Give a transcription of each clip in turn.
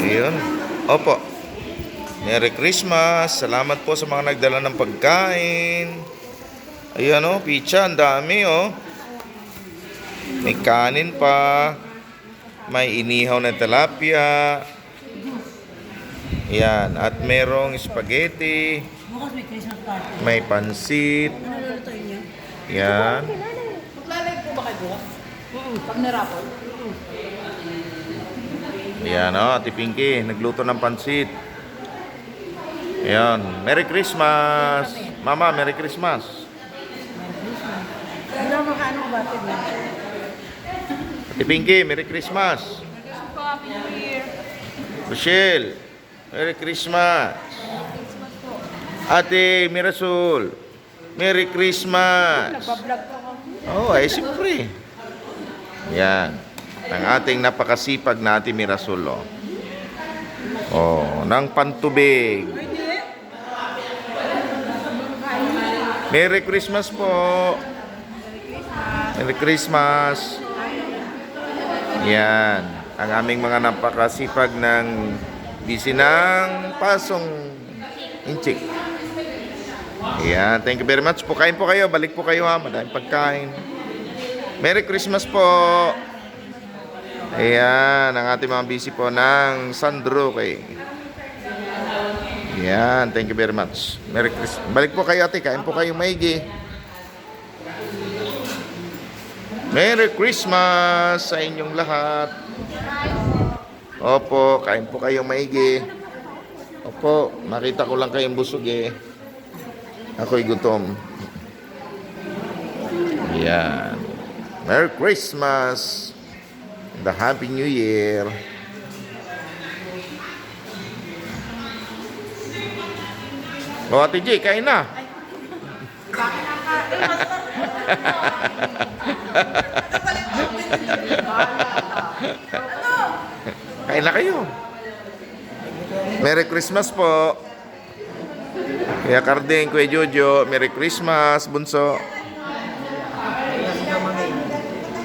Ayun. Opo. Merry Christmas. Salamat po sa mga nagdala ng pagkain. Ayan o, pizza. Ang dami o. May kanin pa. May inihaw na tilapia. Ayan. At merong spaghetti. Bukas may Christmas party. May pansit. Ano lulutuin niyo? Ayan. Maglalay po ba kayo bukas? Pag narapol? Ayan o, Ate Pinky. Nagluto ng pansit. Ayan. Merry Christmas. Mama, Merry Christmas. Ano makaano ba ito na? Ate Pinky, Merry Christmas. Happy New Year. Rochelle, Merry Christmas. Ate Mirasol, Merry Christmas. Nagpa-vlog ko ako. Oh, ay siyempre. Yan. Ang ating napakasipag na Ate Mirasol. Oh, ng pantubig. Merry Christmas po. Merry Christmas. Yan. Ang aming mga napakasipag ng busy ng pasong inchik. Ayan. Thank you very much po. Kain po kayo. Balik po kayo ha. Madaming pagkain. Merry Christmas po. Ayan. Ang ating mga busy po ng Sandro kay. Ayan. Thank you very much. Merry Christmas. Balik po kayo ate. Kain po kayo maigi. Merry Christmas sa inyong lahat. Opo, kain po kayong maigi. Opo, nakita ko lang kayong busog eh. Ako'y gutom. Yan. Merry Christmas. The Happy New Year. O, Ate J, kain na. Kain na kayo. Merry Christmas po. Kuya Carding, Kuya Jojo, Merry Christmas, bunso.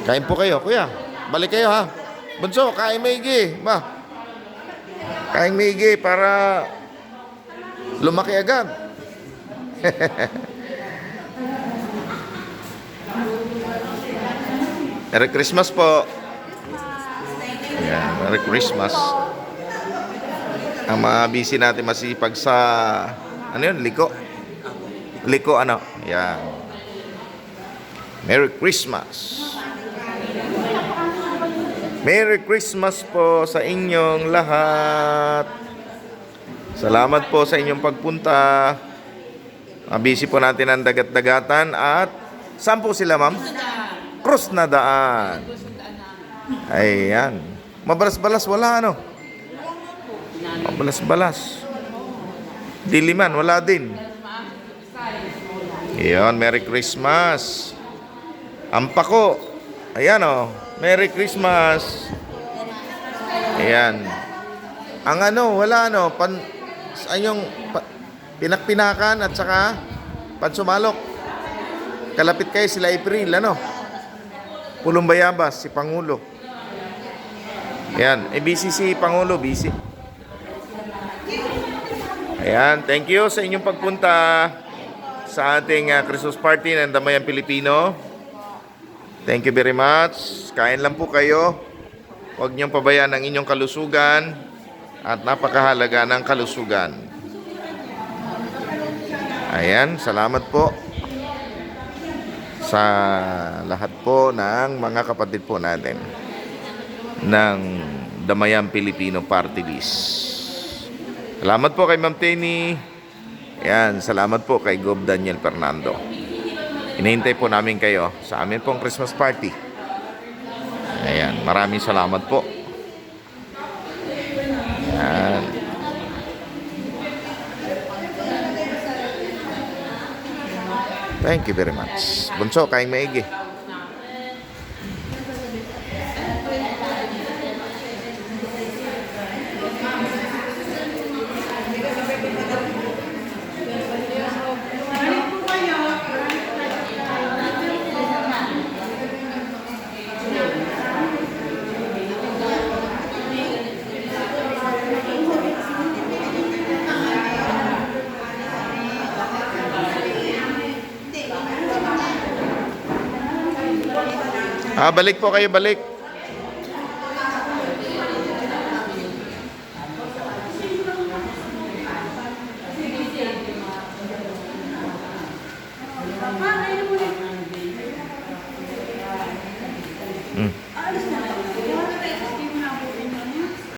Kain po kayo, kuya. Balik kayo ha. Bunso, kain maigi. Ba? Kain maigi para lumaki agad. Merry Christmas po. Yeah, Merry Christmas. Ang mga busy natin masipag sa ano yun? Liko? Liko ano? Yan. Merry Christmas. Merry Christmas po sa inyong lahat. Salamat po sa inyong pagpunta. Busy po natin ang dagat-dagatan at saan po sila ma'am? Cross na daan. Ayan. Mabalas-balas wala ano? Mabalas-balas. Diliman wala din. Ayan, Merry Christmas. Ampako. Ayan o. Merry Christmas. Ayan. Ang ano, wala ano, pinakpinakan at saka pansumalok. Kalapit kayo sila April, ano? Pulong Bayabas, si Pangulo. Ayan, busy si Pangulo, busy. Ayan, thank you sa inyong pagpunta sa ating Christmas party ng Damayan Pilipino. Thank you very much. Kain lang po kayo. Huwag niyong pabayaan ang inyong kalusugan at napakahalaga ng kalusugan. Ayan, salamat po sa lahat po ng mga kapatid po natin ng Damayan Pilipino Party List. Salamat po kay Ma'am Tenny. Ayan, salamat po kay Gob Daniel Fernando. Hinihintay po namin kayo sa amin pong Christmas party. Ayan, maraming salamat po. Ayan. Thank you very much. Bunso, kain maigi. Balik po kayo, balik. Papa,